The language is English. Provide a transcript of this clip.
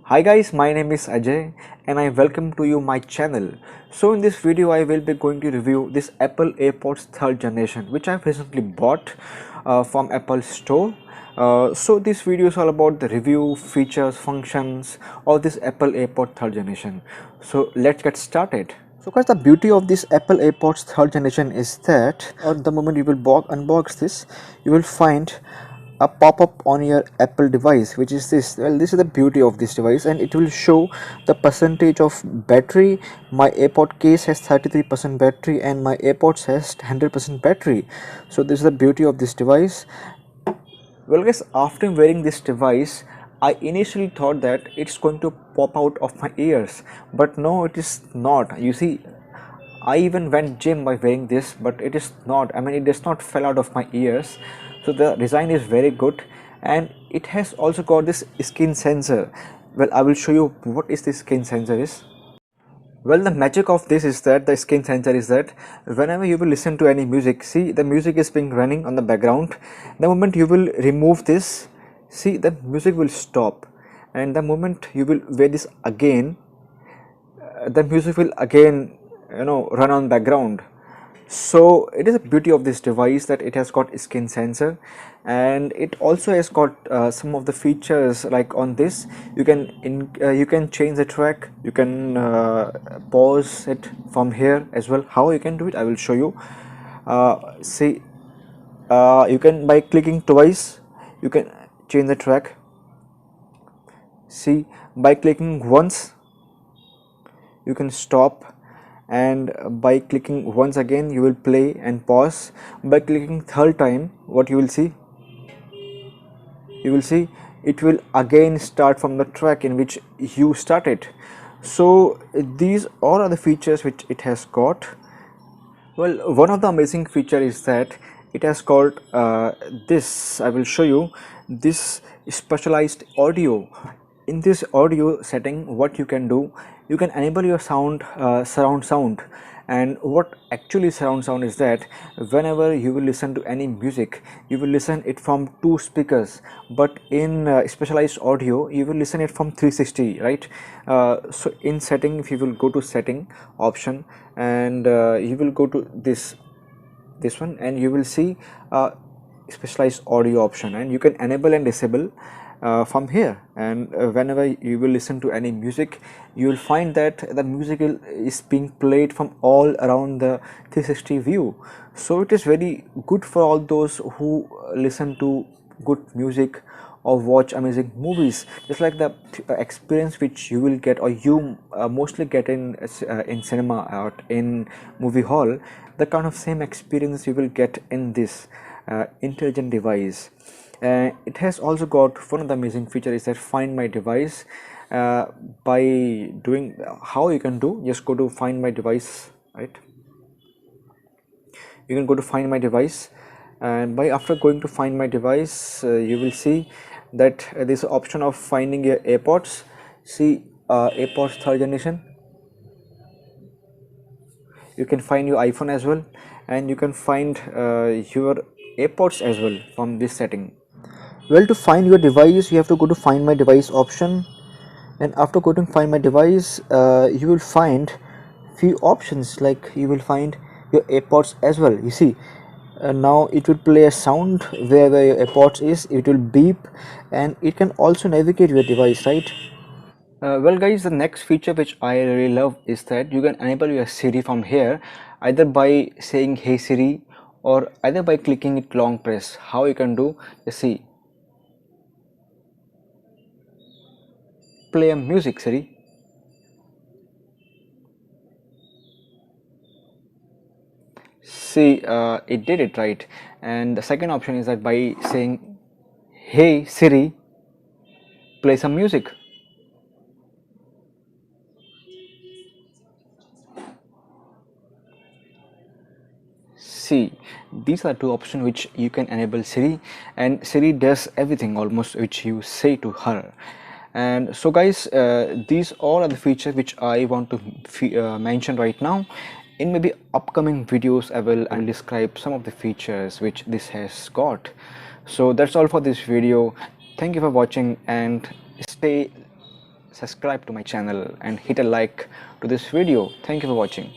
Hi guys, my name is Ajay and I welcome to you my channel. So in this video I will be going to review this Apple Airpods 3rd generation which I've recently bought from Apple store. So this video is all about the review, features, functions of this Apple Airpods 3rd generation. So let's get started. So guys, the beauty of this Apple Airpods 3rd generation is that the moment you will unbox this, you will find a pop-up on your Apple device, which is this. Well, this is the beauty of this device, and it will show the percentage of battery. My AirPod case has 33% battery and my AirPods has 100% battery. So this is the beauty of this device. Well guys, after wearing this device, I initially thought that it's going to pop out of my ears, but no, it is not. You see, I even went gym by wearing this, but it is not. I mean, it does not fell out of my ears. So the design is very good, and it has also got this skin sensor. Well, I will show you what is this skin sensor is. Well, the magic of this is that the skin sensor is that whenever you will listen to any music, see the music is being running on the background. The moment you will remove this, see the music will stop, and the moment you will wear this again, the music will again run on background. So it is a beauty of this device that it has got skin sensor, and it also has got some of the features. Like on this, you can change the track, you can pause it from here as well. How you can do it, I will show you. See, you can, by clicking twice, you can change the track. See, by clicking once you can stop, and by clicking once again you will play and pause. By clicking third time, what you will see, it will again start from the track in which you started. So these all are the features which it has got. Well, one of the amazing feature is that it has got this. I will show you this specialized audio. In this audio setting, what you can do, you can enable your surround sound. And what actually surround sound is that whenever you will listen to any music, you will listen it from two speakers, but in specialized audio you will listen it from 360, right? So in setting, if you will go to setting option, and you will go to this one, and you will see specialized audio option, and you can enable and disable from here. And whenever you will listen to any music, you will find that the music is being played from all around the 360 view. So it is very good for all those who listen to good music or watch amazing movies, just like the experience which you will get, or you mostly get in cinema or in movie hall. The kind of same experience you will get in this intelligent device. It has also got one of the amazing features is that find my device. By doing, how you can do, just go to find my device, right? You can go to find my device, and by after going to find my device, you will see that this option of finding your AirPods. See, AirPods 3rd generation. You can find your iPhone as well, and you can find your AirPods as well from this setting. Well, to find your device, you have to go to find my device option, and after going to find my device, you will find few options. Like you will find your AirPods as well. You see, now it will play a sound where your AirPods is, it will beep, and it can also navigate your device, right? Well guys, the next feature which I really love is that you can enable your Siri from here, either by saying hey Siri, or either by clicking it long press. How you can do, you see, play a music Siri. See, it did it right. And the second option is that by saying hey Siri, play some music. See, these are two options which you can enable Siri, and Siri does everything almost which you say to her. And so guys, these all are the features which I want to mention right now. In maybe upcoming videos I will describe some of the features which this has got. So that's all for this video. Thank you for watching, and subscribe to my channel and hit a like to this video. Thank you for watching.